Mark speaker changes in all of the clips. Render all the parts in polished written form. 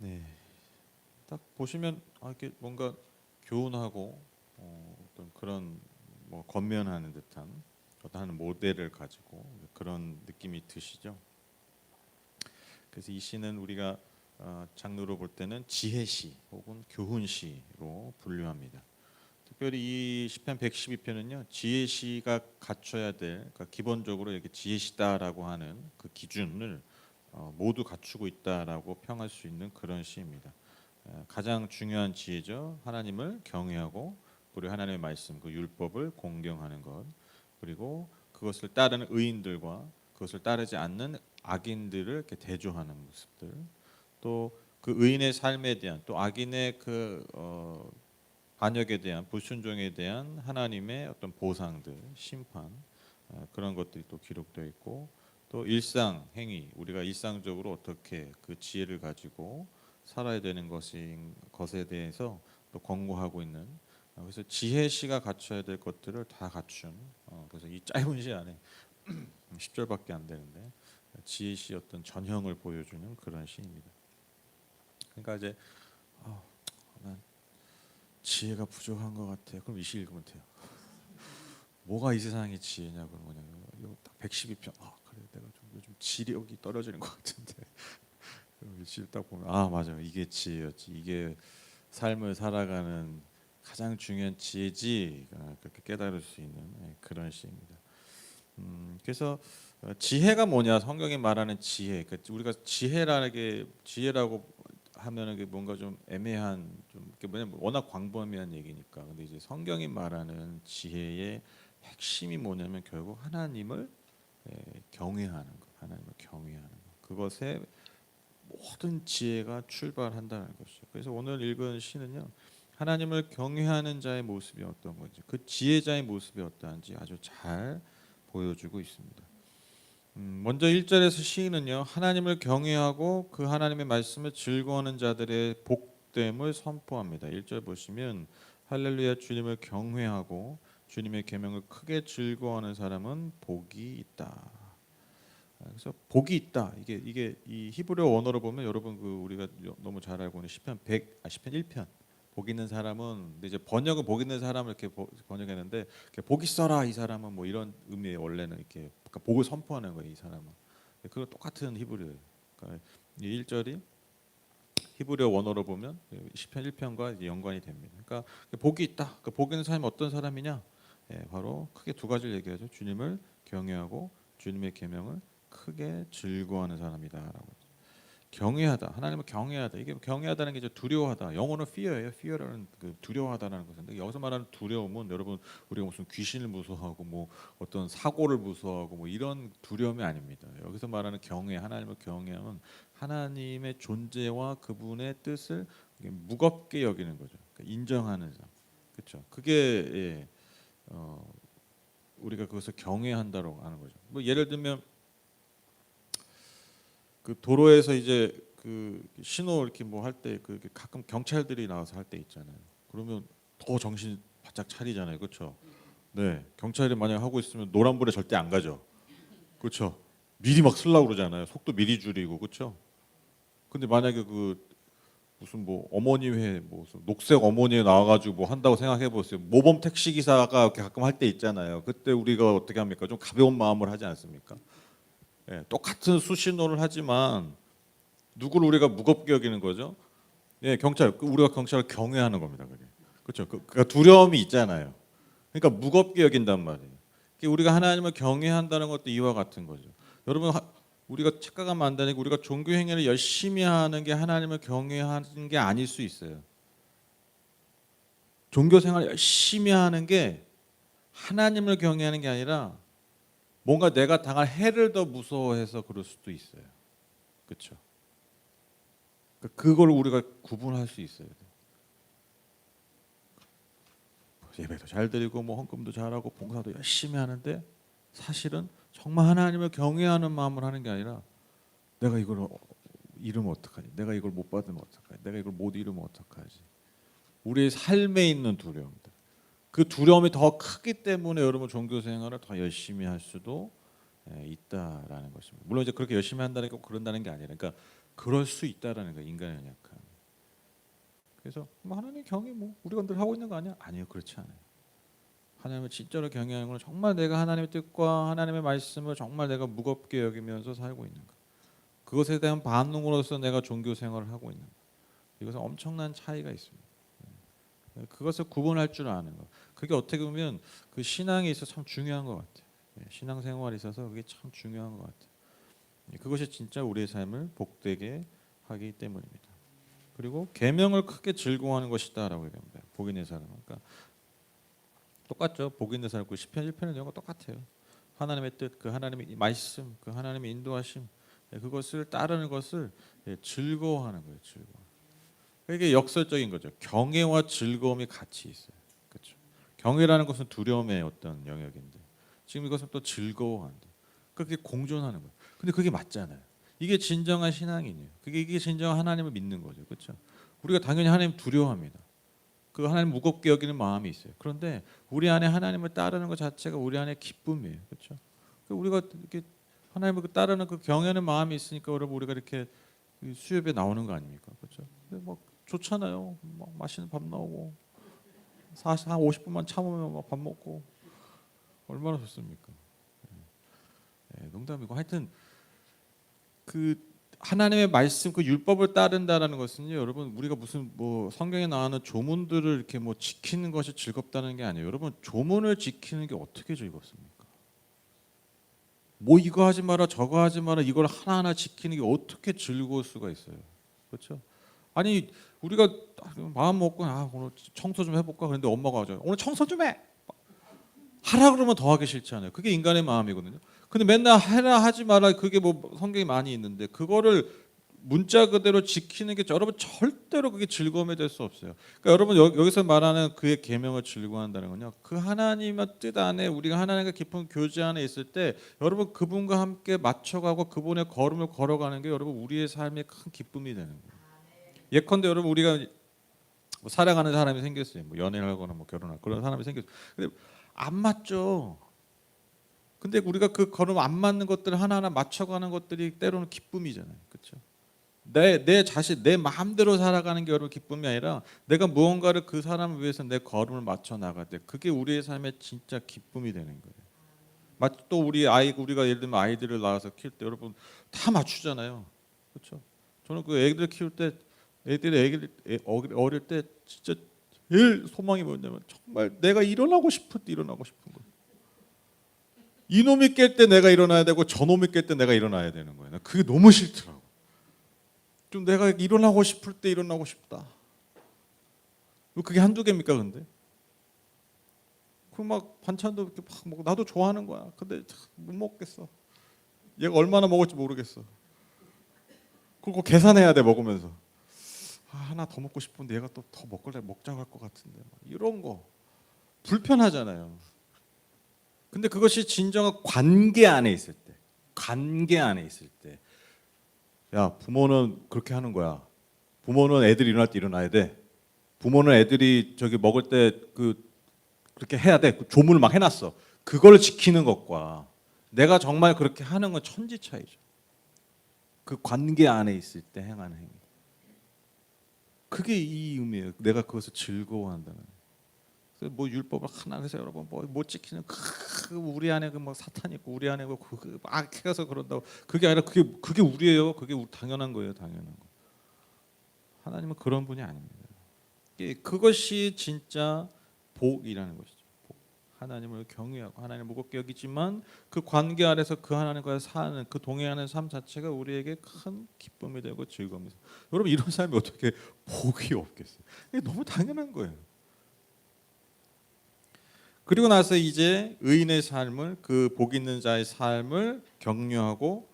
Speaker 1: 네, 딱 보시면 이렇게 뭔가 교훈하고 어떤 그런 뭐 권면하는 듯한 어떤 한 모델을 가지고 그런 느낌이 드시죠. 그래서 이 시는 우리가 장르로 볼 때는 지혜시 혹은 교훈시로 분류합니다. 특별히 이 시편 112편은요 지혜시가 갖춰야 될, 그러니까 기본적으로 이렇게 지혜시다라고 하는 그 기준을 모두 갖추고 있다라고 평할 수 있는 그런 시입니다. 가장 중요한 지혜죠. 하나님을 경외하고 그리고 하나님의 말씀, 그 율법을 공경하는 것, 그리고 그것을 따르는 의인들과 그것을 따르지 않는 악인들을 이렇게 대조하는 모습들, 또 그 의인의 삶에 대한, 또 악인의 그 반역에 대한, 불순종에 대한 하나님의 어떤 보상들, 심판, 그런 것들이 또 기록되어 있고, 또 일상 행위, 우리가 일상적으로 어떻게 그 지혜를 가지고 살아야 되는 것에 대해서 또 권고하고 있는, 그래서 지혜시가 갖춰야 될 것들을 다 갖춘, 그래서 이 짧은 시 안에 10절밖에 안 되는데 지혜시 어떤 전형을 보여주는 그런 시입니다. 그러니까 이제 아, 난 지혜가 부족한 것 같아요. 그럼 이 시 읽으면 돼요. 뭐가 이 세상의 지혜냐 그런 거냐면 이거 딱 112편. 그래 내가 좀 요즘 지력이 떨어지는 것 같은데. 딱 보면 맞아, 이게 지혜였지. 이게 삶을 살아가는 가장 중요한 지혜지. 그렇게 깨달을 수 있는 그런 시입니다. 그래서 지혜가 뭐냐? 성경이 말하는 지혜. 그러니까 우리가 지혜라고 하면은 뭔가 좀 애매한, 좀 왜냐면 워낙 광범위한 얘기니까. 근데 이제 성경이 말하는 지혜의 핵심이 뭐냐면 결국 하나님을 경외하는 것, 하나님을 경외하는 것. 그것에 모든 지혜가 출발한다는 것이죠. 그래서 오늘 읽은 시는요, 하나님을 경외하는 자의 모습이 어떤 건지, 그 지혜자의 모습이 어떠한지 아주 잘 보여주고 있습니다. 먼저 1절에서 시인은요, 하나님을 경외하고 그 하나님의 말씀을 즐거워하는 자들의 복됨을 선포합니다. 1절 보시면 할렐루야, 주님을 경외하고 주님의 계명을 크게 즐거워하는 사람은 복이 있다. 그래서 복이 있다. 이게 이 히브리어 원어로 보면 여러분 그 우리가 너무 잘 알고 있는 시편 1편 복 있는 사람은, 근데 이제 번역은 복 있는 사람을 이렇게 번역했는데 이렇게 복 있어라 이 사람은 뭐 이런 의미의, 원래는 이렇게 그러니까 복을 선포하는 거예요 이 사람은. 그거 똑같은 히브리어예요. 그러니까 이 1절이 히브리어 원어로 보면 시편 1편과 연관이 됩니다. 그러니까 복이 있다. 그 복 있는 사람이 어떤 사람이냐? 바로 크게 두 가지를 얘기하죠. 주님을 경외하고 주님의 계명을 크게 즐거워하는 사람이다라고. 경외하다, 하나님을 경외하다. 이게 경외하다는 게 이제 두려워하다. 영어는 fear예요. fear라는 그 두려워하다라는 것인데, 여기서 말하는 두려움은 여러분 우리가 무슨 귀신을 무서워하고 뭐 어떤 사고를 무서워하고 뭐 이런 두려움이 아닙니다. 여기서 말하는 경외, 하나님을 경외하면 하나님의 존재와 그분의 뜻을 무겁게 여기는 거죠. 그러니까 인정하는 삶. 그렇죠. 그게 우리가 그것을 경외한다고 하는 거죠. 뭐 예를 들면 그 도로에서 이제 그 신호 이렇게 뭐 할 때 그 가끔 경찰들이 나와서 할 때 있잖아요. 그러면 더 정신 바짝 차리잖아요. 그렇죠? 네. 경찰이 만약 하고 있으면 노란불에 절대 안 가죠. 그렇죠? 미리 막 쓰려고 그러잖아요. 속도 미리 줄이고. 그렇죠? 근데 만약에 그 무슨 뭐 어머니 회, 뭐 무슨 녹색 어머니에 나와가지고 뭐 한다고 생각해 보세요. 모범 택시 기사가 이렇게 가끔 할 때 있잖아요. 그때 우리가 어떻게 합니까? 좀 가벼운 마음을 하지 않습니까? 예, 똑같은 수신호를 하지만 누구를 우리가 무겁게 여기는 거죠? 예, 경찰. 우리가 경찰을 경외하는 겁니다. 그게. 그렇죠. 그러니까 두려움이 있잖아요. 그러니까 무겁게 여긴단 말이에요. 우리가 하나님을 경외한다는 것도 이와 같은 거죠. 여러분, 우리가 착각하면 안 되는 게, 우리가 종교 행위를 열심히 하는 게 하나님을 경외하는 게 아닐 수 있어요. 종교 생활 열심히 하는 게 하나님을 경외하는 게 아니라 뭔가 내가 당할 해를 더 무서워해서 그럴 수도 있어요. 그렇죠. 그걸 우리가 구분할 수 있어야 돼요. 예배도 잘 드리고 뭐 헌금도 잘하고 봉사도 열심히 하는데 사실은 정말 하나님을 경외하는 마음을 하는 게 아니라 내가 이걸 잃으면 어떡하지? 내가 이걸 못 받으면 어떡하지? 내가 이걸 못 잃으면 어떡하지? 우리의 삶에 있는 두려움들. 그 두려움이 더 크기 때문에 여러분 종교 생활을 더 열심히 할 수도 있다라는 것입니다. 물론 이제 그렇게 열심히 한다는 게 꼭 그런다는 게 아니라, 그러니까 그럴 수 있다라는 거예요. 인간의 연약함. 그래서 뭐 하나님 경외 뭐 우리가 늘 하고 있는 거 아니야? 아니요, 그렇지 않아요. 하나님을 진짜로 경외하는 건 정말 내가 하나님의 뜻과 하나님의 말씀을 정말 내가 무겁게 여기면서 살고 있는 거. 그것에 대한 반응으로서 내가 종교 생활을 하고 있는 거. 이것은 엄청난 차이가 있습니다. 그것을 구분할 줄 아는 거. 그게 어떻게 보면 그 신앙에 있어서 참 중요한 것 같아요. 신앙 생활에 있어서 그게 참 중요한 것 같아요. 그것이 진짜 우리의 삶을 복되게 하기 때문입니다. 그리고 계명을 크게 즐거워하는 것이다라고 얘기합니다. 복 있는 사람은. 그러니까 똑같죠. 복 있는 사람 그 시편 1편의 내용과 똑같아요. 하나님의 뜻, 그 하나님의 말씀, 그 하나님의 인도하심, 그것을 따르는 것을 즐거워하는 거예요. 즐거워. 이게 역설적인 거죠. 경외와 즐거움이 같이 있어요. 그렇죠. 경외라는 것은 두려움의 어떤 영역인데 지금 이것은 또 즐거워한다. 그렇게 공존하는 거예요. 근데 그게 맞잖아요. 이게 진정한 신앙이에요. 이게 진정한 하나님을 믿는 거죠. 그렇죠. 우리가 당연히 하나님 두려워합니다. 그 하나님 무겁게 여기는 마음이 있어요. 그런데 우리 안에 하나님을 따르는 것 자체가 우리 안에 기쁨이에요. 그렇죠. 우리가 이렇게 하나님을 따르는 그 경외하는 마음이 있으니까 여러분 우리가 이렇게 수협에 나오는 거 아닙니까? 그렇죠. 막 좋잖아요. 막 맛있는 밥 나오고 사실 한 50분만 참으면 막 밥 먹고 얼마나 좋습니까? 농담이고 하여튼 그 하나님의 말씀 그 율법을 따른다라는 것은요, 여러분 우리가 무슨 뭐 성경에 나오는 조문들을 이렇게 뭐 지키는 것이 즐겁다는 게 아니에요. 여러분 조문을 지키는 게 어떻게 즐겁습니까? 뭐 이거 하지 마라 저거 하지 마라 이걸 하나하나 지키는 게 어떻게 즐거울 수가 있어요? 그렇죠? 아니 우리가 마음 먹고 오늘 청소 좀 해볼까 그런데 엄마가 하죠. 오늘 청소 좀 해. 하라 그러면 더 하기 싫지 않아요. 그게 인간의 마음이거든요. 근데 맨날 해라 하지 마라 그게 뭐 성경이 많이 있는데 그거를 문자 그대로 지키는 게 여러분 절대로 그게 즐거움이 될 수 없어요. 그러니까 여러분 여기서 말하는 그의 계명을 즐거워한다는 건요. 그 하나님의 뜻 안에 우리가 하나님과 깊은 교제 안에 있을 때 여러분 그분과 함께 맞춰가고 그분의 걸음을 걸어가는 게 여러분 우리의 삶의 큰 기쁨이 되는 거예요. 예컨대 여러분 우리가 뭐 사랑하는 사람이 생겼어요. 뭐 연애를 하거나 뭐 결혼할 그런 사람이 생겼어요. 근데 안 맞죠. 근데 우리가 그 걸음 안 맞는 것들을 하나하나 맞춰가는 것들이 때로는 기쁨이잖아요. 그렇죠? 내 자신 내 마음대로 살아가는 게 여러분 기쁨이 아니라 내가 무언가를 그 사람을 위해서 내 걸음을 맞춰 나갈 때 그게 우리의 삶의 진짜 기쁨이 되는 거예요. 또 우리가 예를 들면 아이들을 낳아서 키울 때 여러분 다 맞추잖아요. 그렇죠? 저는 그 애들 키울 때 애들이 어릴 때 진짜 제일 소망이 뭐냐면 정말 내가 일어나고 싶을 때 일어나고 싶은 거예요. 이놈이 깰 때 내가 일어나야 되고 저놈이 깰 때 내가 일어나야 되는 거예요. 그게 너무 싫더라고. 좀 내가 일어나고 싶을 때 일어나고 싶다. 그게 한두 개입니까 근데? 그 막 반찬도 이렇게 막 먹고 나도 좋아하는 거야. 근데 못 먹겠어. 얘가 얼마나 먹을지 모르겠어. 그거 계산해야 돼 먹으면서. 하나 더 먹고 싶은데 얘가 또 더 먹자고 할 것 같은데 이런 거 불편하잖아요. 근데 그것이 진정한 관계 안에 있을 때, 관계 안에 있을 때, 야 부모는 그렇게 하는 거야. 부모는 애들이 일어날 때 일어나야 돼. 부모는 애들이 저기 먹을 때 그렇게 해야 돼. 그 조문을 막 해놨어. 그걸 지키는 것과 내가 정말 그렇게 하는 건 천지 차이죠. 그 관계 안에 있을 때 행하는 행위. 그게 이 의미예요. 내가 그것을 즐거워한다는. 뭐 율법을 하나 해서 여러분 못 지키는 우리 안에 그 뭐 사탄 있고 우리 안에 막 해서 그런다고 그게 아니라 그게 우리예요. 그게 당연한 거예요. 당연한 거. 하나님은 그런 분이 아닙니다. 그것이 진짜 복이라는 것이죠. 복. 하나님을 경외하고 하나님을 무겁게 여기지만 그 관계 안에서 그 하나님과 사는 그 동행하는 삶 자체가 우리에게 큰 기쁨이 되고 즐거움이 되고. 여러분 이런 삶이 어떻게 복이 없겠어요? 이게 너무 당연한 거예요. 그리고 나서 이제 의인의 삶을 그 복 있는 자의 삶을 격려하고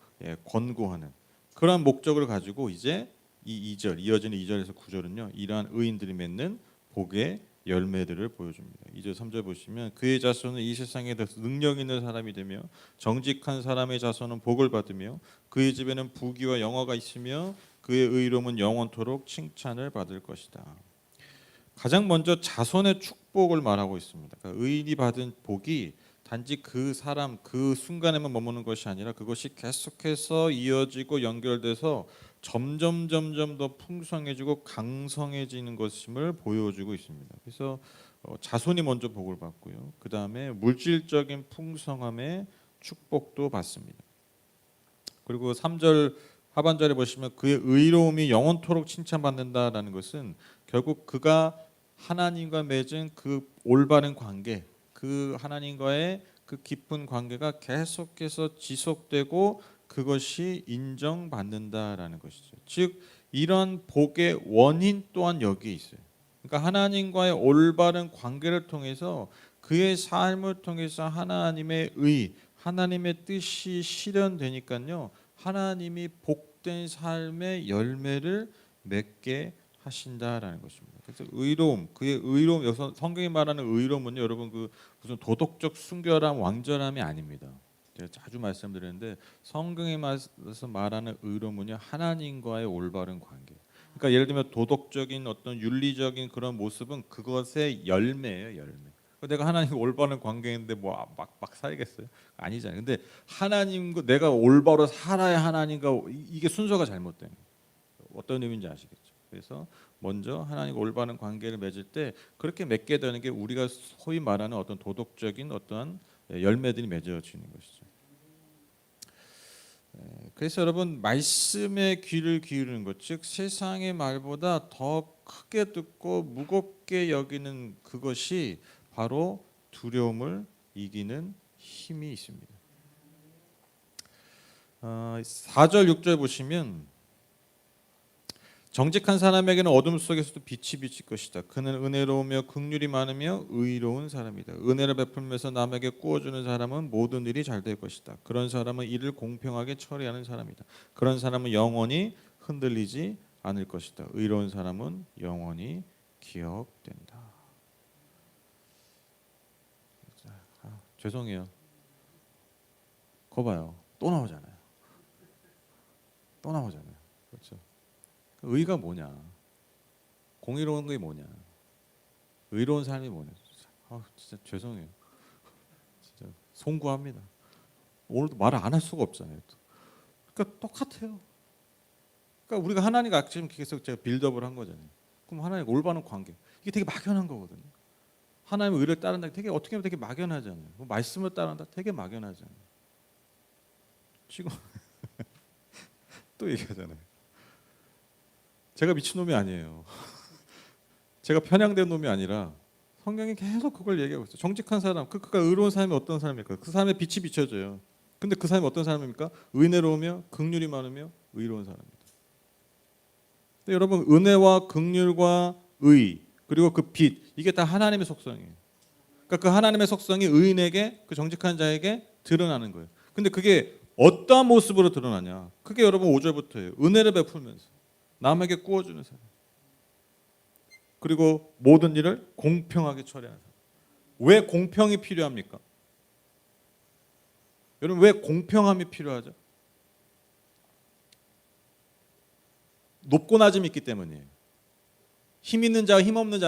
Speaker 1: 권고하는 그런 목적을 가지고 이제 이 2절 이어지는 2절에서 9절은요. 이러한 의인들이 맺는 복의 열매들을 보여줍니다. 2절 3절 보시면 그의 자손은 이 세상에 대해서 능력 있는 사람이 되며 정직한 사람의 자손은 복을 받으며 그의 집에는 부귀와 영화가 있으며 그의 의로움은 영원토록 칭찬을 받을 것이다. 가장 먼저 자손의 축복을 말하고 있습니다. 그러니까 의인이 받은 복이 단지 그 사람 그 순간에만 머무는 것이 아니라 그것이 계속해서 이어지고 연결돼서 점점 더 풍성해지고 강성해지는 것임을 보여주고 있습니다. 그래서 자손이 먼저 복을 받고요. 그 다음에 물질적인 풍성함의 축복도 받습니다. 그리고 3절 하반절에 보시면 그의 의로움이 영원토록 칭찬받는다라는 것은 결국 그가 하나님과 맺은 그 올바른 관계, 그 하나님과의 그 깊은 관계가 계속해서 지속되고 그것이 인정받는다라는 것이죠. 즉 이런 복의 원인 또한 여기에 있어요. 그러니까 하나님과의 올바른 관계를 통해서 그의 삶을 통해서 하나님의 의, 하나님의 뜻이 실현되니까요. 하나님이 복된 삶의 열매를 맺게 하신다라는 것입니다. 그래서 의로움, 그의 의로움, 여기서 성경이 말하는 의로움은요, 여러분 그 무슨 도덕적 순결함, 왕절함이 아닙니다. 제가 자주 말씀드렸는데 성경에 말하는 의로움은요, 하나님과의 올바른 관계. 그러니까 예를 들면 도덕적인 어떤 윤리적인 그런 모습은 그것의 열매예요, 열매. 내가 하나님과 올바른 관계인데 뭐 막 살겠어요? 아니잖아요. 근데 하나님과 내가 올바로 살아야 하나님과 이게 순서가 잘못된 거예요. 어떤 의미인지 아시겠죠? 그래서 먼저 하나님과 올바른 관계를 맺을 때 그렇게 맺게 되는 게 우리가 소위 말하는 어떤 도덕적인 어떠한 열매들이 맺어지는 것이죠. 그래서 여러분 말씀에 귀를 기울이는 것, 즉 세상의 말보다 더 크게 듣고 무겁게 여기는 그것이 바로 두려움을 이기는 힘이 있습니다. 4절 6절 보시면 정직한 사람에게는 어둠 속에서도 빛이 비칠 것이다. 그는 은혜로우며 긍휼이 많으며 의로운 사람이다. 은혜를 베풀면서 남에게 꾸어주는 사람은 모든 일이 잘 될 것이다. 그런 사람은 이를 공평하게 처리하는 사람이다. 그런 사람은 영원히 흔들리지 않을 것이다. 의로운 사람은 영원히 기억된다. 죄송해요. 거 봐요. 또 나오잖아요. 또 나오잖아요. 그렇죠? 의가 뭐냐? 공의로운 게 뭐냐? 의로운 삶이 뭐냐? 진짜 죄송해요. 진짜 송구합니다. 오늘도 말을 안 할 수가 없잖아요. 그러니까 똑같아요. 그러니까 우리가 하나님과 지금 계속 제가 빌드업을 한 거잖아요. 그럼 하나님 올바른 관계 이게 되게 막연한 거거든요. 하나님의 의를 따른다 되게 어떻게 보면 되게 막연하잖아요. 뭐 말씀을 따른다 되게 막연하잖아요. 지금 또 얘기하잖아요. 제가 미친놈이 아니에요. 제가 편향된 놈이 아니라 성경이 계속 그걸 얘기하고 있어요. 정직한 사람, 그러니까 의로운 사람이 어떤 사람입니까? 그 사람의 빛이 비춰져요. 근데 그 사람이 어떤 사람입니까? 은혜로우며 긍휼이 많으며 의로운 사람입니다. 근데 여러분 은혜와 긍휼과 의 그리고 그 빛 이게 다 하나님의 속성이에요. 그러니까 그 하나님의 속성이 의인에게 그 정직한 자에게 드러나는 거예요. 근데 그게 어떠한 모습으로 드러나냐? 그게 여러분 5절부터예요. 은혜를 베풀면서 남에게 꾸어주는 사람. 그리고 모든 일을 공평하게 처리하는 사람. 왜 공평이 필요합니까? 여러분 왜 공평함이 필요하죠? 높고 낮음이 있기 때문이에요. 힘 있는 자와 힘 없는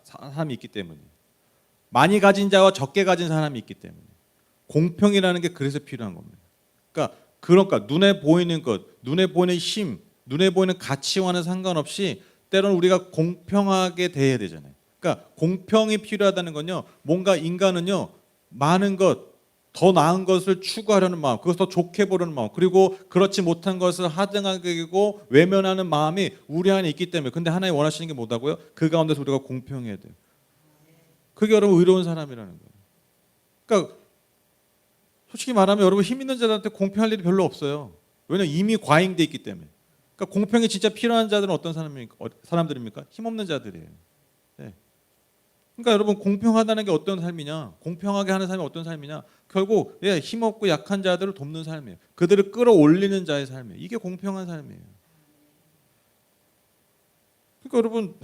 Speaker 1: 사람이 있기 때문이에요. 많이 가진 자와 적게 가진 사람이 있기 때문에 공평이라는 게 그래서 필요한 겁니다. 그러니까 눈에 보이는 것, 눈에 보이는 힘, 눈에 보이는 가치와는 상관없이 때로는 우리가 공평하게 대해야 되잖아요. 그러니까 공평이 필요하다는 건요. 뭔가 인간은요. 많은 것, 더 나은 것을 추구하려는 마음, 그것을 더 좋게 보려는 마음, 그리고 그렇지 못한 것을 하등하게 여기고 외면하는 마음이 우리 안에 있기 때문에 근데 하나님 원하시는 게 뭐다고요? 그 가운데서 우리가 공평해야 돼요. 그게 여러분 의로운 사람이라는 거예요. 그러니까 솔직히 말하면 여러분 힘 있는 자들한테 공평할 일이 별로 없어요. 왜냐하면 이미 과잉돼 있기 때문에. 그러니까 공평이 진짜 필요한 자들은 어떤 사람들입니까? 힘 없는 자들이에요. 네. 그러니까 여러분 공평하다는 게 어떤 삶이냐? 공평하게 하는 삶이 어떤 삶이냐? 결국 힘 없고 약한 자들을 돕는 삶이에요. 그들을 끌어올리는 자의 삶이에요. 이게 공평한 삶이에요. 그러니까 여러분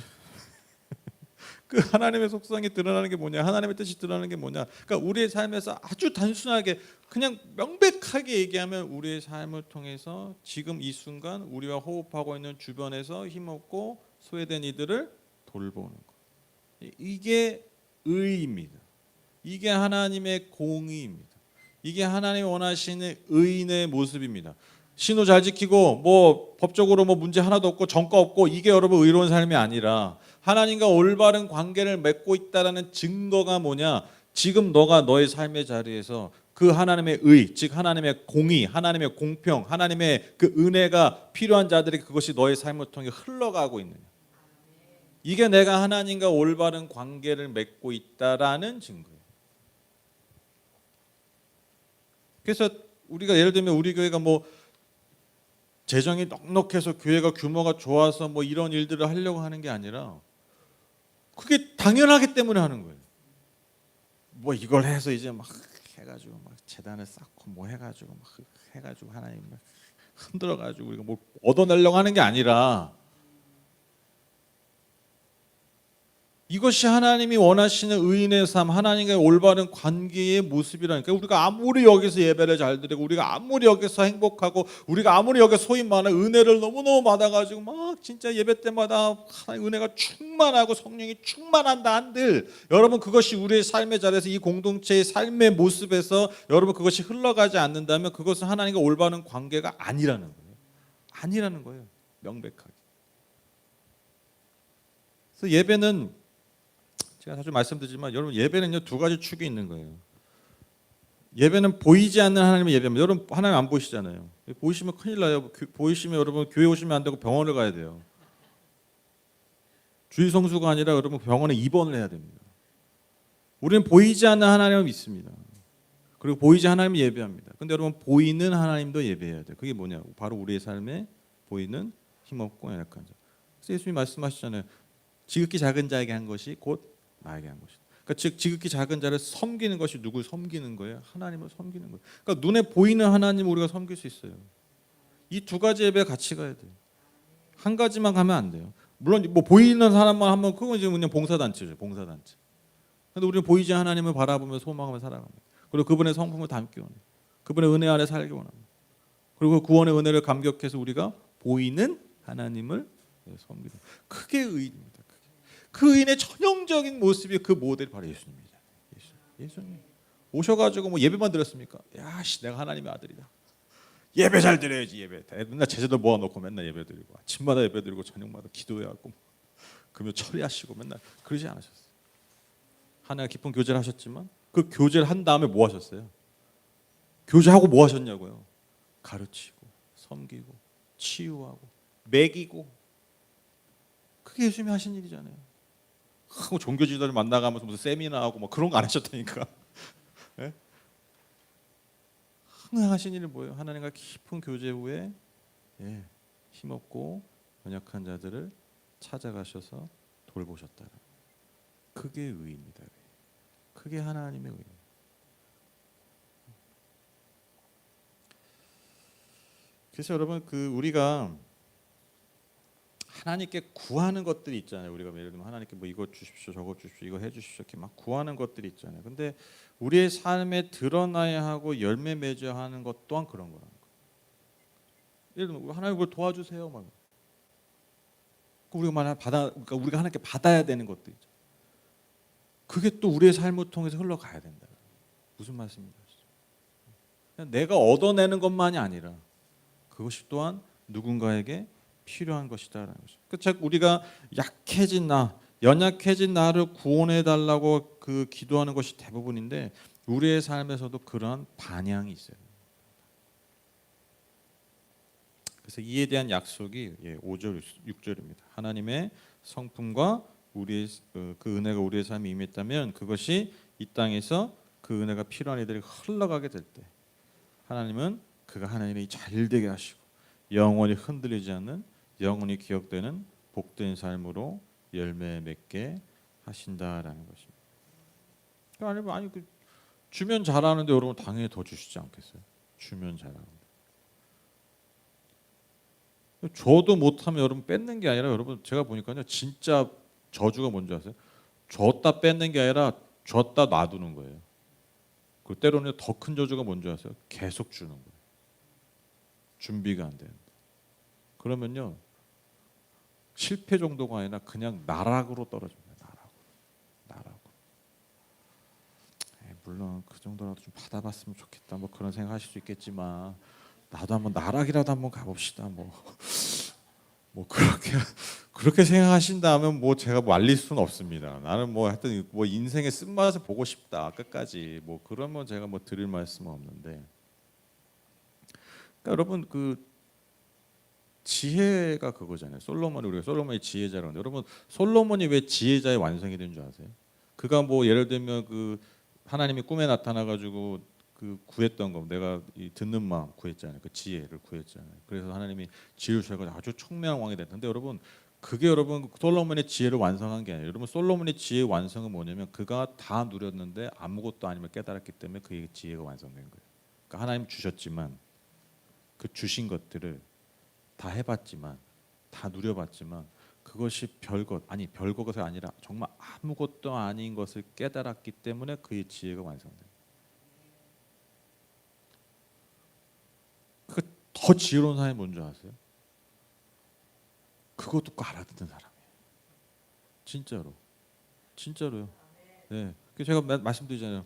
Speaker 1: 그 하나님의 속성이 드러나는 게 뭐냐? 하나님의 뜻이 드러나는 게 뭐냐? 그러니까 우리의 삶에서 아주 단순하게 그냥 명백하게 얘기하면 우리의 삶을 통해서 지금 이 순간 우리와 호흡하고 있는 주변에서 힘없고 소외된 이들을 돌보는 것. 이게 의입니다. 이게 하나님의 공의입니다. 이게 하나님이 원하시는 의인의 모습입니다. 신호 잘 지키고 뭐 법적으로 뭐 문제 하나도 없고 전과 없고 이게 여러분 의로운 삶이 아니라 하나님과 올바른 관계를 맺고 있다라는 증거가 뭐냐? 지금 너가 너의 삶의 자리에서 그 하나님의 의, 즉 하나님의 공의, 하나님의 공평, 하나님의 그 은혜가 필요한 자들에게 그것이 너의 삶을 통해 흘러가고 있느냐. 이게 내가 하나님과 올바른 관계를 맺고 있다라는 증거예요. 그래서 우리가 예를 들면 우리 교회가 뭐 재정이 넉넉해서 교회가 규모가 좋아서 뭐 이런 일들을 하려고 하는 게 아니라 그게 당연하기 때문에 하는 거예요. 뭐 이걸 해서 이제 막 해가지고 막 재단을 쌓고 뭐 해가지고 막 해가지고 하나님 막 흔들어가지고 우리가 뭐 얻어내려고 하는 게 아니라 이것이 하나님이 원하시는 의인의 삶, 하나님과의 올바른 관계의 모습이라니까. 우리가 아무리 여기서 예배를 잘 드리고 우리가 아무리 여기서 행복하고 우리가 아무리 여기서 소위 말하는 은혜를 너무너무 받아가지고 막 진짜 예배 때마다 하나님 은혜가 충만하고 성령이 충만한다 한들 여러분 그것이 우리의 삶의 자리에서 이 공동체의 삶의 모습에서 여러분 그것이 흘러가지 않는다면 그것은 하나님과 올바른 관계가 아니라는 거예요. 아니라는 거예요. 명백하게. 그래서 예배는 제가 자주 말씀드리지만 여러분 예배는요 두 가지 축이 있는 거예요. 예배는 보이지 않는 하나님의 예배입니다. 여러분 하나님 안 보이시잖아요. 보이시면 큰일 나요. 보이시면 여러분 교회 오시면 안 되고 병원을 가야 돼요. 주의 성수가 아니라 여러분 병원에 입원을 해야 됩니다. 우리는 보이지 않는 하나님을 믿습니다. 그리고 보이지 하나님을 예배합니다. 근데 여러분 보이는 하나님도 예배해야 돼요. 그게 뭐냐고 바로 우리의 삶에 보이는 힘없고 연약한 자. 그래서 예수님이 말씀하시잖아요. 지극히 작은 자에게 한 것이 곧 나에게 한 것이다. 그러니까 즉 지극히 작은 자를 섬기는 것이 누굴 섬기는 거예요? 하나님을 섬기는 거예요. 그러니까 눈에 보이는 하나님을 우리가 섬길 수 있어요. 이 두 가지 예배 같이 가야 돼요. 한 가지만 가면 안 돼요. 물론 뭐 보이는 사람만 하면 그건 이제 그냥 봉사단체죠. 봉사단체. 근데 우리는 보이지 하나님을 바라보며 소망하며 살아갑니다. 그리고 그분의 성품을 담기 원해요. 그분의 은혜 아래 살기 원합니다. 그리고 구원의 은혜를 감격해서 우리가 보이는 하나님을 섬기는 그게 의입니다. 그 의인의 전형적인 모습이 그 모델이 바로 예수님입니다. 예수님 오셔가지고 뭐 예배만 드렸습니까? 야씨 내가 하나님의 아들이다. 예배 잘 드려야지 예배. 맨날 제자들 모아놓고 맨날 예배 드리고 아침마다 예배 드리고 저녁마다 기도해갖고 금요 처리하시고 맨날 그러지 않으셨어요. 하나가 깊은 교제를 하셨지만 그 교제를 한 다음에 뭐 하셨어요? 교제하고 뭐 하셨냐고요? 가르치고 섬기고 치유하고 먹이고 그게 예수님이 하신 일이잖아요. 종교 지도자를 만나가면서 무슨 세미나하고 뭐 그런 거 안 하셨다니까. 네? 항상 하신 일은 뭐예요? 하나님과 깊은 교제 후에 힘없고 연약한 자들을 찾아가셔서 돌보셨다. 그게 의입니다. 그게 하나님의 의. 그래서 여러분 그 우리가 하나님께 구하는 것들이 있잖아요. 우리가 예를 들면 하나님께 뭐 이거 주십시오, 저거 주십시오, 이거 해주십시오 이렇게 막 구하는 것들이 있잖아요. 근데 우리의 삶에 드러나야 하고 열매 맺어야 하는 것 또한 그런 거라는 거예요. 예를 들면 하나님 뭘 도와주세요, 막 우리가 그러니까 우리가 하나님께 받아야 되는 것도 있죠. 그게 또 우리의 삶을 통해서 흘러가야 된다. 무슨 말씀인지 아시죠? 그냥 내가 얻어내는 것만이 아니라 그것이 또한 누군가에게 필요한 것이다라는 거죠. 즉 우리가 약해진 나, 연약해진 나를 구원해 달라고 그 기도하는 것이 대부분인데 우리의 삶에서도 그러한 반향이 있어요. 그래서 이에 대한 약속이 5절, 6절입니다. 하나님의 성품과 우리의 그 은혜가 우리의 삶에 임했다면 그것이 이 땅에서 그 은혜가 필요한 이들이 흘러가게 될 때 하나님은 그가 하나님이 잘 되게 하시고 영원히 흔들리지 않는 영원히 기억되는 복된 삶으로 열매 맺게 하신다라는 것입니다. 아니 그 주면 잘하는데 여러분 당연히 더 주시지 않겠어요? 주면 잘하는데 줘도 못하면 여러분 뺏는 게 아니라 여러분 제가 보니까요 진짜 저주가 뭔지 아세요? 줬다 뺏는 게 아니라 줬다 놔두는 거예요. 그 때로는 더 큰 저주가 뭔지 아세요? 계속 주는 거예요. 준비가 안 되는. 그러면요 실패 정도가 아니라 그냥 나락으로 떨어집니다. 나락으로. 물론 그 정도라도 좀 받아봤으면 좋겠다. 뭐 그런 생각하실 수 있겠지만 나도 한번 나락이라도 한번 가봅시다. 뭐 그렇게 생각하신다면 뭐 제가 말릴 수는 없습니다. 나는 뭐 하여튼 뭐 인생의 쓴맛을 보고 싶다 끝까지 뭐 그러면 제가 뭐 드릴 말씀은 없는데, 그러니까 여러분 그 지혜가 그거잖아요. 솔로몬이 우리가 솔로몬이 지혜자라고 하는데, 여러분 솔로몬이 왜 지혜자의 완성이 된 줄 아세요? 그가 뭐 예를 들면 그 하나님이 꿈에 나타나 가지고 그 구했던 거, 내가 이 듣는 마음 구했잖아요. 그 지혜를 구했잖아요. 그래서 하나님이 지혜를 주셔서 아주 총명한 왕이 됐는데, 여러분 그게 여러분 솔로몬의 지혜를 완성한 게 아니에요. 여러분 솔로몬의 지혜의 완성은 뭐냐면 그가 다 누렸는데 아무것도 아님을 깨달았기 때문에 그의 지혜가 완성된 거예요. 그러니까 하나님 주셨지만 그 주신 것들을 다 해봤지만 다 누려봤지만 그것이 별것이 아니라 정말 아무것도 아닌 것을 깨달았기 때문에 그의 지혜가 완성돼요. 더 지혜로운 사람이 뭔지 아세요? 그거 듣고 알아듣는 사람이에요. 진짜로요. 네, 제가 말씀드리잖아요.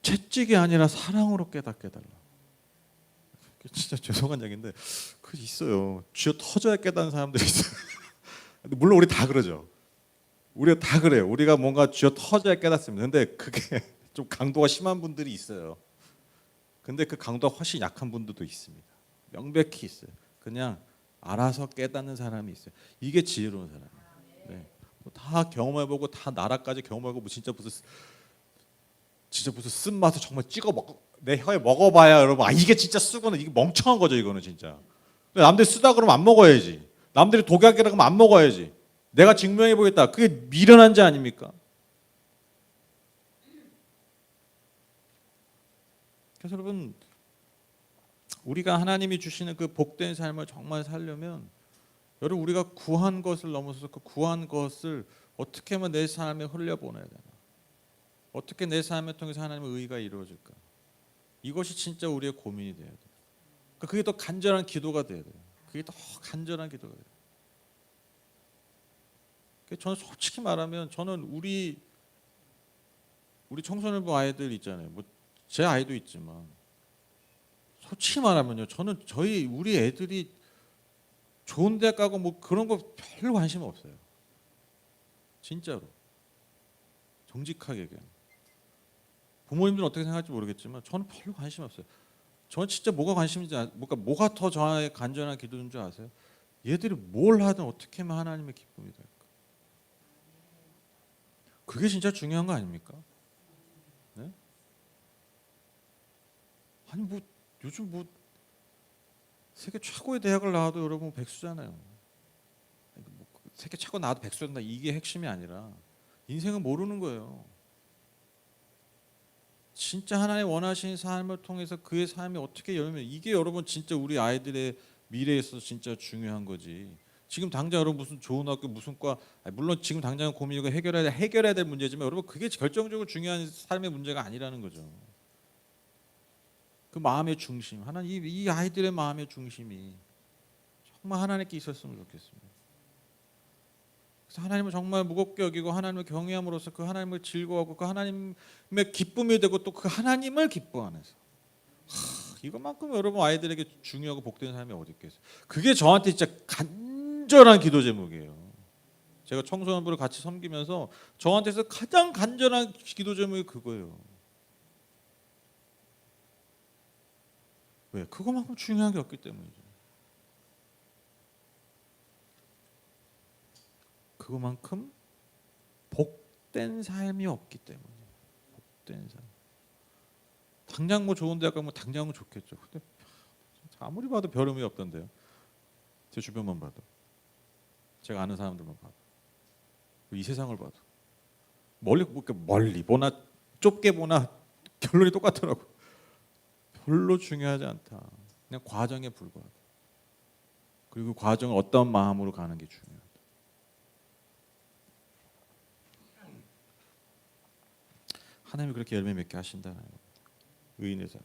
Speaker 1: 채찍이 아니라 사랑으로 깨닫게 달라. 진짜 죄송한 얘기인데 그 있어요. 쥐어 터져야 깨닫는 사람들이 있어요. 물론 우리 다 그러죠. 우리가 다 그래요. 우리가 뭔가 쥐어 터져야 깨닫습니다. 근데 그게 좀 강도가 심한 분들이 있어요. 근데 그 강도가 훨씬 약한 분들도 있습니다. 명백히 있어요. 그냥 알아서 깨닫는 사람이 있어요. 이게 지혜로운 사람이에요. 네. 다 경험해보고 다 나라까지 경험하고 진짜 무슨 쓴맛을 정말 찍어 먹고 내 혀에 먹어봐야 여러분 이게 진짜 쓰고는 이게 멍청한 거죠. 이거는 진짜. 남들이 쓰다 그러면 안 먹어야지. 남들이 독약이라 그러면 안 먹어야지. 내가 증명해 보겠다. 그게 미련한 자 아닙니까? 그래서 여러분 우리가 하나님이 주시는 그 복된 삶을 정말 살려면, 여러분 우리가 구한 것을 넘어서서 그 구한 것을 어떻게 하면 내 삶에 흘려보내야 되나, 어떻게 내 삶을 통해서 하나님의 의가 이루어질까, 이것이 진짜 우리의 고민이 돼야 돼요. 그게 더 간절한 기도가 돼야 돼요. 그게 더 간절한 기도가 돼요. 저는 솔직히 말하면 저는 우리 청소년부 아이들 있잖아요. 뭐 제 아이도 있지만 솔직히 말하면요, 저는 우리 애들이 좋은 대 가고 뭐 그런 거 별로 관심 없어요. 진짜로 정직하게 얘기하면. 부모님들은 어떻게 생각할지 모르겠지만 저는 별로 관심 없어요. 저는 진짜 뭐가 관심인지 뭐가 더 저의 간절한 기도인 줄 아세요? 얘들이 뭘 하든 어떻게 하면 하나님의 기쁨이 될까? 그게 진짜 중요한 거 아닙니까? 네? 아니 뭐 요즘 뭐 세계 최고의 대학을 나와도 여러분 백수잖아요. 세계 최고 나와도 백수된다, 이게 핵심이 아니라 인생은 모르는 거예요. 진짜 하나님 원하시는 삶을 통해서 그의 삶이 어떻게 열면, 이게 여러분 진짜 우리 아이들의 미래에 있어서 진짜 중요한 거지. 지금 당장 여러분 무슨 좋은 학교 무슨 과, 물론 지금 당장 고민이고 해결해야 될 문제지만 여러분 그게 결정적으로 중요한 삶의 문제가 아니라는 거죠. 그 마음의 중심, 하나님 이 아이들의 마음의 중심이 정말 하나님께 있었으면 좋겠습니다. 그래서 하나님을 정말 무겁게 여기고 하나님을 경외함으로써 그 하나님을 즐거워하고 그 하나님의 기쁨이 되고 또 그 하나님을 기뻐하면서, 이것만큼 여러분 아이들에게 중요하고 복된 삶이 어디 있겠어요. 그게 저한테 진짜 간절한 기도 제목이에요. 제가 청소년부를 같이 섬기면서 저한테서 가장 간절한 기도 제목이 그거예요. 왜? 그것만큼 중요한 게 없기 때문이죠. 그것만큼 복된 삶이 없기 때문에. 복된 삶. 당장 뭐 좋은 대학 가면 당장은 좋겠죠. 근데 아무리 봐도 별 의미 없던데요. 제 주변만 봐도, 제가 아는 사람들만 봐도, 이 세상을 봐도 멀리 보나 좁게 보나 결론이 똑같더라고. 별로 중요하지 않다. 그냥 과정에 불과하다. 그리고 그 과정을 어떤 마음으로 가는 게 중요하다. 하나님이 그렇게 열매 맺게 하신다는 의인의 삶.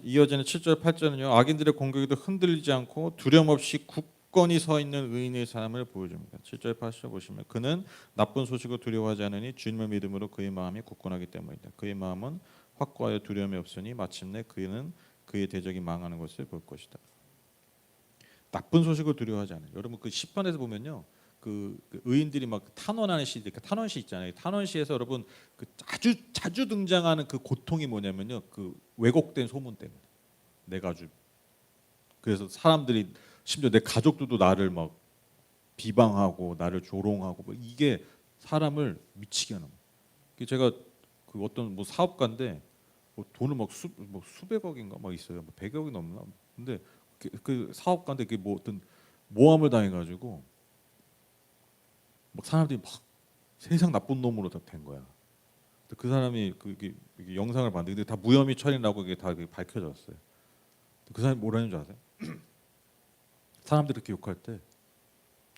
Speaker 1: 이어지는 7절 8절은요, 악인들의 공격에도 흔들리지 않고 두려움 없이 굳건히 서 있는 의인의 삶을 보여줍니다. 7절 8절 보시면 그는 나쁜 소식을 두려워하지 않으니 주님을 믿음으로 그의 마음이 굳건하기 때문이다. 그의 마음은 확고하여 두려움이 없으니 마침내 그는 그의 대적이 망하는 것을 볼 것이다. 나쁜 소식을 두려워하지 않아요. 여러분 그 시편에서 보면요, 그 의인들이 막 탄원하는 시들, 그 탄원시 있잖아요. 탄원시에서 여러분 그 자주 등장하는 그 고통이 뭐냐면요, 그 왜곡된 소문 때문에. 내가 아주 그래서 사람들이 심지어 내 가족들도 나를 막 비방하고 나를 조롱하고 뭐 이게 사람을 미치게 하는 거예요. 제가 그 어떤 뭐 사업가인데 뭐 돈을 막 수백억인가 막 있어요. 뭐 100억이 넘나. 근데 그 사업가인데 그게 뭐 어떤 모함을 당해가지고 막 사람들이 막 세상 나쁜 놈으로 다 된 거야. 그 사람이 이게 영상을 봤는데 다 무혐의 처리라고 이게 다 밝혀졌어요. 그 사람이 뭐라는 줄 아세요? 사람들이 이렇게 욕할 때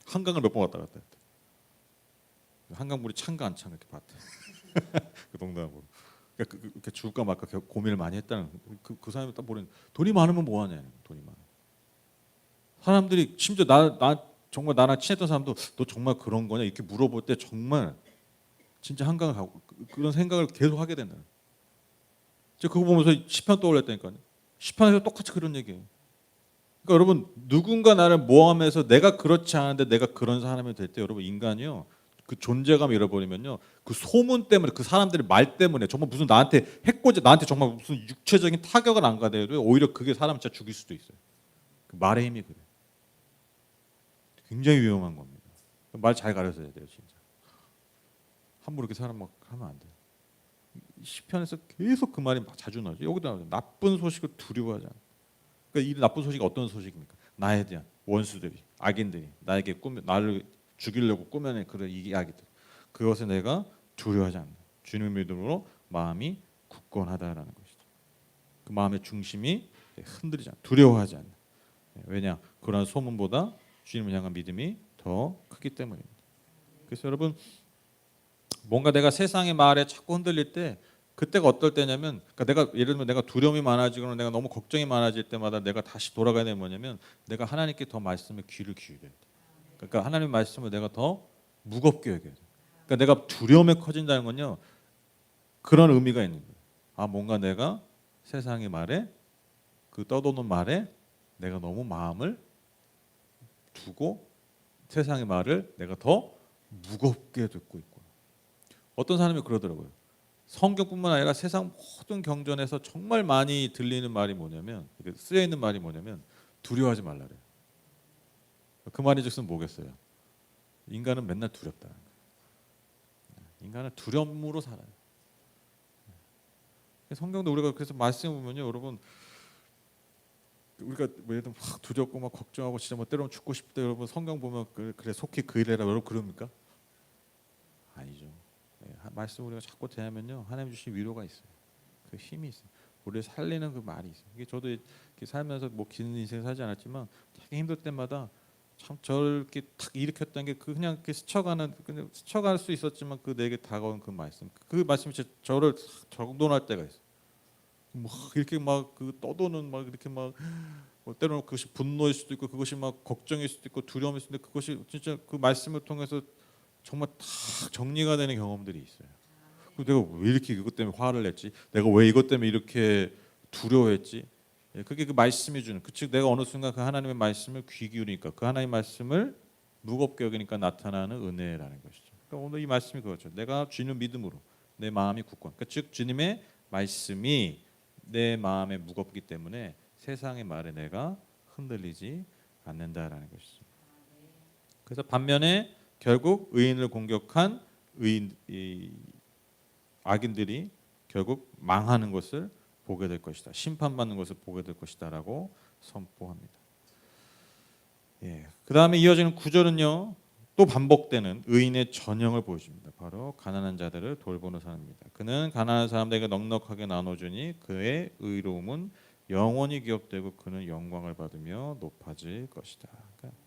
Speaker 1: 한강을 몇 번 왔다 갔다 했대. 한강물이 찬가 안 찬가 이렇게 봤대. 그 농담으로. 그러니까 이렇게 죽을까 말까 고민을 많이 했다는 그 사람이 딱 모르는 돈이 많으면 뭐하냐. 돈이 많아. 사람들이 심지어 나 정말 나랑 친했던 사람도 너 정말 그런 거냐 이렇게 물어볼 때 정말 진짜 한강을 가고 그런 생각을 계속 하게 된다. 제가 그거 보면서 시편 떠올렸다니까요. 시편에서 똑같이 그런 얘기예요. 그러니까 여러분 누군가 나를 모함해서 내가 그렇지 않은데 내가 그런 사람이 될 때 여러분 인간이요 그 존재감 잃어버리면요 그 소문 때문에 그 사람들의 말 때문에 정말 무슨 나한테 해코지 나한테 정말 무슨 육체적인 타격을 안 가더라도 오히려 그게 사람 진짜 죽일 수도 있어요. 그 말의 힘이 그래. 굉장히 위험한 겁니다. 말 잘 가려서야 돼요 진짜. 함부로 이렇게 사람 막 하면 안 돼요. 시편에서 계속 그 말이 막 자주 나오죠. 여기도 나오죠. 나쁜 소식을 두려워하지 않아. 그러니까 이 나쁜 소식이 어떤 소식입니까? 나에 대한 원수들이, 악인들이 나에게 나를 죽이려고 꾸며낸 그런 이야기들. 그것을 내가 두려워하지 않는다. 주님의 믿음으로 마음이 굳건하다라는 것이죠. 그 마음의 중심이 흔들리지 않아. 두려워하지 않는다. 왜냐? 그러한 소문보다 주님을 향한 믿음이 더 크기 때문입니다. 그래서 여러분 뭔가 내가 세상의 말에 자꾸 흔들릴 때 그때가 어떨 때냐면 그러니까 내가 예를 들면 내가 두려움이 많아지거나 내가 너무 걱정이 많아질 때마다 내가 다시 돌아가야 되는 뭐냐면 내가 하나님께 더 말씀에 귀를 기울여야 돼. 그러니까 하나님의 말씀을 내가 더 무겁게 여겨야 돼. 그러니까 내가 두려움에 커진다는 건요. 그런 의미가 있는 거예요. 아 뭔가 내가 세상의 말에 그 떠도는 말에 내가 너무 마음을 두고 세상의 말을 내가 더 무겁게 듣고 있고 어떤 사람이 그러더라고요. 성경뿐만 아니라 세상 모든 경전에서 정말 많이 들리는 말이 뭐냐면 쓰여 있는 말이 뭐냐면 두려워하지 말라래요. 그 말이 즉슨 뭐겠어요? 인간은 맨날 두렵다. 인간은 두려움으로 살아요. 성경도 우리가 그래서 말씀 보면요, 여러분 우리가 뭐 예를 들면 막 두렵고 막 걱정하고 진짜 뭐 때로는 죽고 싶다 여러분 성경 보면 그래 속히 그 일해라 여러분 그럽니까? 아니죠. 말씀 우리가 자꾸 대하면요 하나님 주신 위로가 있어요. 그 힘이 있어요. 우리를 살리는 그 말이 있어요. 이게 저도 이렇게 살면서 뭐 긴 인생 살지 않았지만 되게 힘들 때마다 참 저를 이렇게 탁 일으켰던 게 그 그냥 이렇게 스쳐갈 수 있었지만 그 내게 다가온 그 말씀 그 말씀이 저를 정돈할 때가 있어요. 막 이렇게 막 그 떠도는 막 이렇게 막 뭐 때로는 그것이 분노일 수도 있고 그것이 막 걱정일 수도 있고 두려움일 수도 있고 그것이 진짜 그 말씀을 통해서 정말 다 정리가 되는 경험들이 있어요. 내가 왜 이렇게 이것 때문에 화를 냈지? 내가 왜 이것 때문에 이렇게 두려워했지? 그게 그 말씀이 주는 즉 내가 어느 순간 그 하나님의 말씀을 귀 기울이니까 그 하나님의 말씀을 무겁게 여기니까 나타나는 은혜라는 것이죠. 그러니까 오늘 이 말씀이 그거죠. 내가 주님을 믿음으로 내 마음이 굳건 그러니까 즉 주님의 말씀이 내 마음에 무겁기 때문에 세상의 말에 내가 흔들리지 않는다라는 것이죠. 그래서 반면에 결국 의인을 공격한 악인들이 결국 망하는 것을 보게 될 것이다. 심판받는 것을 보게 될 것이다라고 선포합니다. 그 다음에 이어지는 구절은요. 또 반복되는 의인의 전형을 보여줍니다. 바로 가난한 자들을 돌보는 사람입니다. 그는 가난한 사람들에게 넉넉하게 나눠주니 그의 의로움은 영원히 기억되고 그는 영광을 받으며 높아질 것이다. 그러니까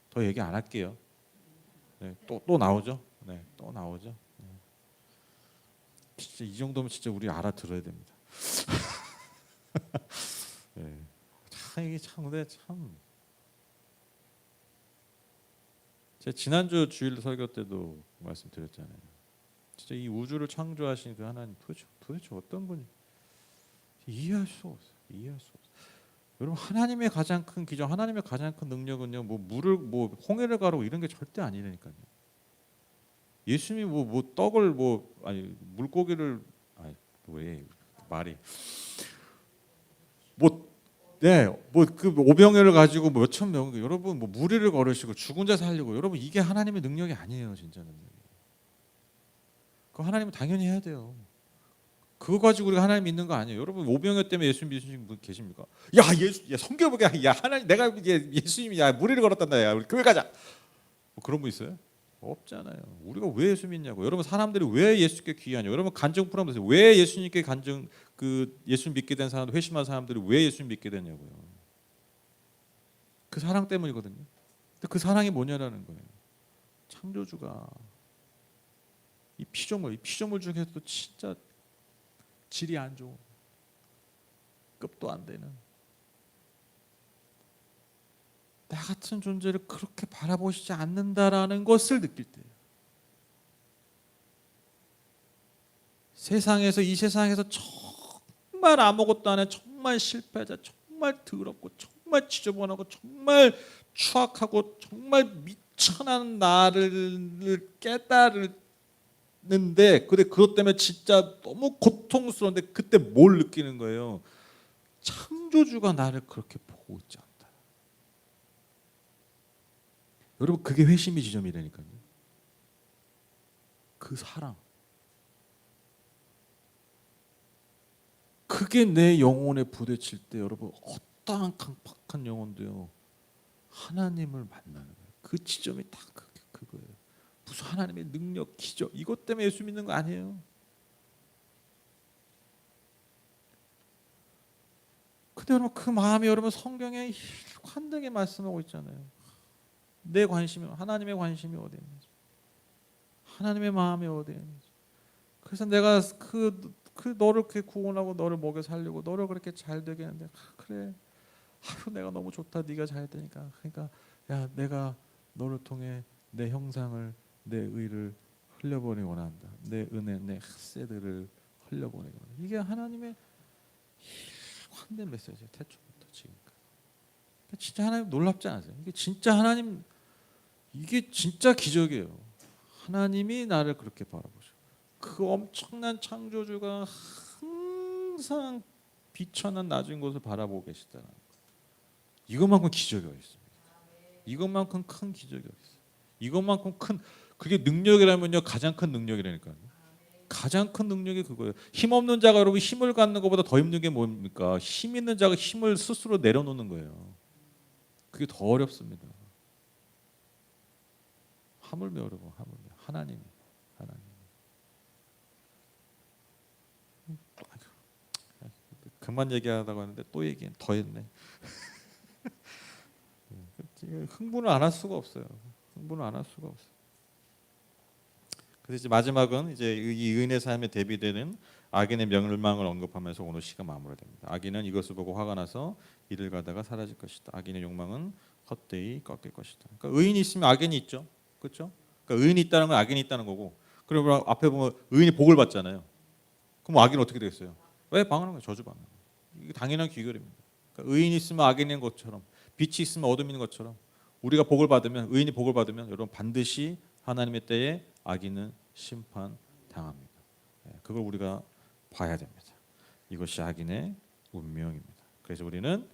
Speaker 1: 더 얘기 안 할게요. 또 나오죠. 또 나오죠. 진짜 이 정도면 진짜 우리 알아들어야 됩니다. 참 이게 참 근데 참 제가 지난주 주일 설교 때도 말씀드렸잖아요. 진짜 이 우주를 창조하신 그 하나님 도대체 어떤 분이 이해할 수 없어요. 이해할 수 없어요. 여러분 하나님의 가장 큰 기적, 하나님의 가장 큰 능력은요. 뭐 물을 뭐 홍해를 가르고 이런 게 절대 아니라니까요. 예수님이 뭐 떡을 뭐 아니 물고기를 아니 왜 말이 뭐 네, 뭐 그 오병이어를 가지고 뭐 몇천 명 여러분 뭐 무리를 걸으시고 죽은 자 살리고 여러분 이게 하나님의 능력이 아니에요, 진짜 능력이. 그 하나님은 당연히 해야 돼요. 그거 가지고 우리가 하나님 믿는 거 아니에요. 여러분 오병이어 때문에 예수 믿으시는 분 계십니까? 야 예수, 야 성경 보게, 야 하나님 내가 예수님이 야 무리를 걸었단다, 야 우리 교회 가자. 뭐 그런 분 있어요? 없잖아요. 우리가 왜 예수 믿냐고. 여러분 사람들이 왜 예수께 귀하냐. 여러분 간증 풀어 보세요. 왜 예수님께 간증 그 예수 믿게 된 사람, 회심한 사람들이 왜 예수 믿게 됐냐고요. 그 사랑 때문이거든요. 근데 그 사랑이 뭐냐라는 거예요. 창조주가 이 피조물 중에서도 진짜 질이 안 좋은, 급도 안 되는 나 같은 존재를 그렇게 바라보시지 않는다라는 것을 느낄 때, 이 세상에서 정말 아무것도 안 해, 정말 실패자, 정말 더럽고 정말 지저분하고 정말 추악하고 정말 미천한 나를 깨달는데, 근데 그것 때문에 진짜 너무 고통스러운데 그때 뭘 느끼는 거예요? 창조주가 나를 그렇게 보고 있지 않다. 여러분 그게 회심의 지점이라니까요. 그 사랑, 그게 내 영혼에 부딪힐 때 여러분 어떠한 강팍한 영혼도요 하나님을 만나는 거예요. 그 지점이 딱 그거예요. 무슨 하나님의 능력, 기적 이것 때문에 예수 믿는 거 아니에요. 근데 여러분 그 마음이 여러분 성경에 환하게 말씀하고 있잖아요. 내 관심이, 하나님의 관심이 어디에 있는지, 하나님의 마음이 어디에 있는지. 그래서 내가 그 너를 그렇게 구원하고 너를 먹여 살리고 너를 그렇게 잘 되게 했는데 그래, 아유 내가 너무 좋다, 네가 잘 되니까. 그러니까 야 내가 너를 통해 내 형상을, 내 의를 흘려보내기 원한다. 내 은혜, 내 핫세드를 흘려보내기 원한다. 이게 하나님의 환대 메시지예요. 태초부터 지금까지. 진짜 하나님 놀랍지 않으세요? 이게 진짜 하나님, 이게 진짜 기적이에요. 하나님이 나를 그렇게 바라보셔. 그 엄청난 창조주가 항상 비천한 낮은 곳을 바라보고 계시다는 거. 이것만큼 기적이 어디 있습니까? 이것만큼 큰 기적이 어디 있어요? 이것만큼 큰, 그게 능력이라면요 가장 큰 능력이라니까요. 가장 큰 능력이 그거예요. 힘 없는 자가 여러분 힘을 갖는 것보다 더 힘든 게 뭡니까? 힘 있는 자가 힘을 스스로 내려놓는 거예요. 그게 더 어렵습니다. 하물며 여러분, 하물며 하나님. 그만 얘기하다고 하는데 또 얘기 더 했네. 흥분을 안 할 수가 없어요. 흥분을 안 할 수가 없어요. 그래서 이제 마지막은 이제 이 의인의 삶에 대비되는 악인의 멸망을 언급하면서 오늘 시가 마무리됩니다. 악인은 이것을 보고 화가 나서 이를 가다가 사라질 것이다. 악인의 욕망은 헛되이 꺾일 것이다. 그러니까 의인이 있으면 악인이 있죠, 그렇죠? 그러니까 의인이 있다는 건 악인이 있다는 거고. 그리고 앞에 보면 의인이 복을 받잖아요. 그럼 악인은 어떻게 되겠어요? 왜 방하는 거예요? 저주받는 거예요. 이게 당연한 귀결입니다. 그러니까 의인이 있으면 악인인 것처럼, 빛이 있으면 어둠인 것처럼, 우리가 복을 받으면, 의인이 복을 받으면 여러분 반드시 하나님의 때에 악인은 심판 당합니다. 그걸 우리가 봐야 됩니다. 이것이 악인의 운명입니다. 그래서 우리는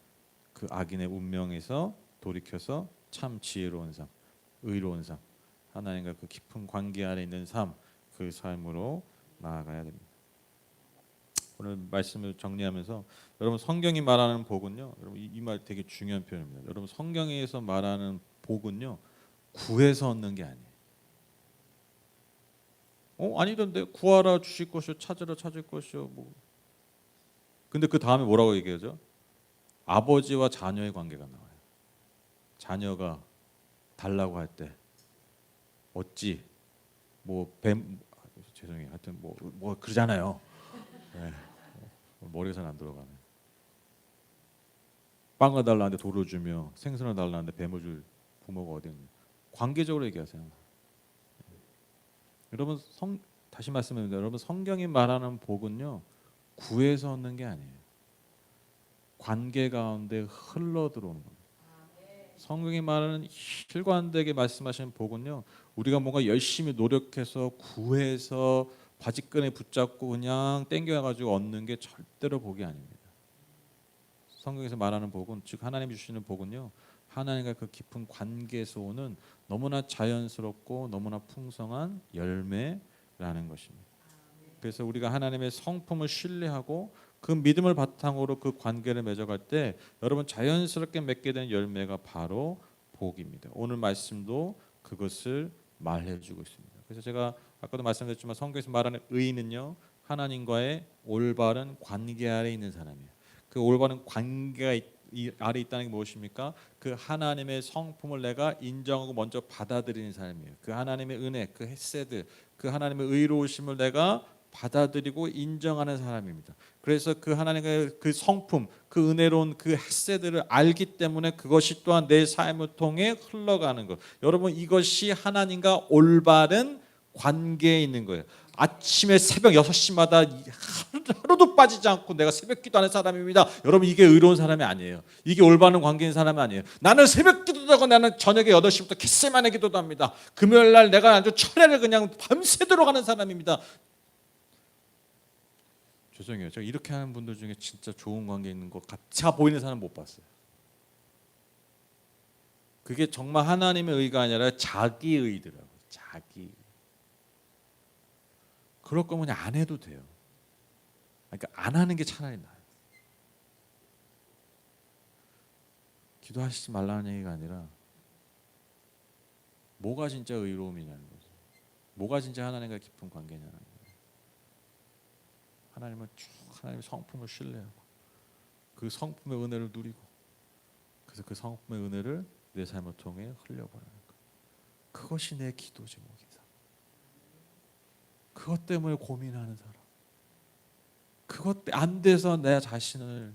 Speaker 1: 그 악인의 운명에서 돌이켜서 참 지혜로운 삶, 의로운 삶, 하나님과 그 깊은 관계 안에 있는 삶, 그 삶으로 나아가야 됩니다. 오늘 말씀을 정리하면서 여러분 성경이 말하는 복은요, 여러분 이 말 되게 중요한 표현입니다. 여러분 성경에서 말하는 복은요 구해서 얻는 게 아니에요. 아니던데 구하라 주실 것이요, 찾으라 찾을 것이요. 뭐. 근데 그 다음에 뭐라고 얘기하죠? 아버지와 자녀의 관계가 나와요. 자녀가 달라고 할 때 어찌 죄송해요. 하여튼 뭐 그러잖아요. 네. 머리가 잘 안 들어가네. 빵을 달라는데 돌을 주며 생선을 달라는데 뱀을 줄 부모가 어디 있냐. 관계적으로 얘기하세요. 여러분 다시 말씀드립니다. 여러분 성경이 말하는 복은요 구해서 얻는 게 아니에요. 관계 가운데 흘러 들어오는 겁니다. 성경이 말하는 일관되게 말씀하시는 복은요 우리가 뭔가 열심히 노력해서 구해서 바지끈에 붙잡고 그냥 땡겨가지고 얻는 게 절대로 복이 아닙니다. 성경에서 말하는 복은 즉 하나님이 주시는 복은요 하나님과 그 깊은 관계에서 오는 너무나 자연스럽고 너무나 풍성한 열매라는 것입니다. 그래서 우리가 하나님의 성품을 신뢰하고 그 믿음을 바탕으로 그 관계를 맺어갈 때 여러분 자연스럽게 맺게 되는 열매가 바로 복입니다. 오늘 말씀도 그것을 말해주고 있습니다. 그래서 제가 아까도 말씀드렸지만 성경에서 말하는 의인은요 하나님과의 올바른 관계 아래 있는 사람이에요. 그 올바른 관계가 아래 있다는 게 무엇입니까? 그 하나님의 성품을 내가 인정하고 먼저 받아들이는 사람이에요. 그 하나님의 은혜, 그 헤세드, 그 하나님의 의로우심을 내가 받아들이고 인정하는 사람입니다. 그래서 그 하나님의 그 성품, 그 은혜로운 그 헤세드를 알기 때문에 그것이 또한 내 삶을 통해 흘러가는 것. 여러분 이것이 하나님과 올바른 관계에 있는 거예요. 아침에 새벽 6시마다 하루도 빠지지 않고 내가 새벽 기도하는 사람입니다. 여러분 이게 의로운 사람이 아니에요. 이게 올바른 관계인 사람이 아니에요. 나는 새벽 기도도 하고 나는 저녁에 8시부터 겟세마네 기도도 합니다. 금요일 날 내가 아주 철야를 그냥 밤새도록 하는 사람입니다. 죄송해요. 제가 이렇게 하는 분들 중에 진짜 좋은 관계 있는 것 같아 보이는 사람 못 봤어요. 그게 정말 하나님의 의가 아니라 자기 의더라고요. 자기. 그럴 거면 그냥 안 해도 돼요. 그러니까 안 하는 게 차라리 나아요. 기도하시지 말라는 얘기가 아니라 뭐가 진짜 의로움이냐는 거죠. 뭐가 진짜 하나님과 깊은 관계냐는 거예요. 하나님은 쭉 하나님의 성품을 신뢰하고 그 성품의 은혜를 누리고 그래서 그 성품의 은혜를 내 삶을 통해 흘려보내는 것. 그것이 내 기도 제목이다. 그것 때문에 고민하는 사람. 그것 안 돼서 내 자신을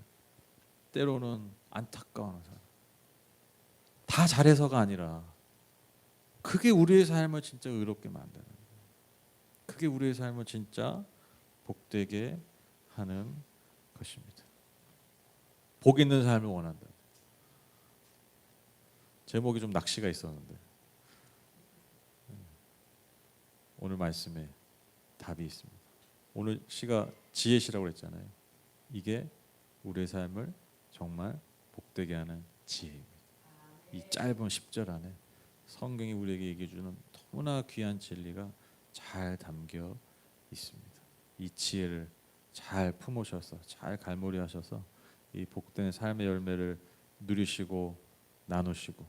Speaker 1: 때로는 안타까워하는 사람. 다 잘해서가 아니라 그게 우리의 삶을 진짜 의롭게 만드는 거예요. 그게 우리의 삶을 진짜 복되게 하는 것입니다. 복 있는 삶을 원한다. 제목이 좀 낚시가 있었는데 오늘 말씀에 답이 있습니다. 오늘 시가 지혜시라고 그랬잖아요. 이게 우리의 삶을 정말 복되게 하는 지혜입니다. 이 짧은 10절 안에 성경이 우리에게 얘기해 주는 너무나 귀한 진리가 잘 담겨 있습니다. 이 지혜를 잘 품으셔서 잘 갈무리하셔서 이 복된 삶의 열매를 누리시고 나누시고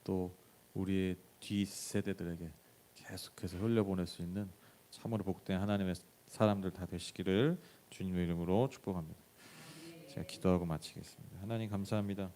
Speaker 1: 또 우리의 뒤 세대들에게 계속해서 흘려보낼 수 있는 참으로 복된 하나님의 사람들 다 되시기를 주님의 이름으로 축복합니다. 제가 기도하고 마치겠습니다. 하나님 감사합니다.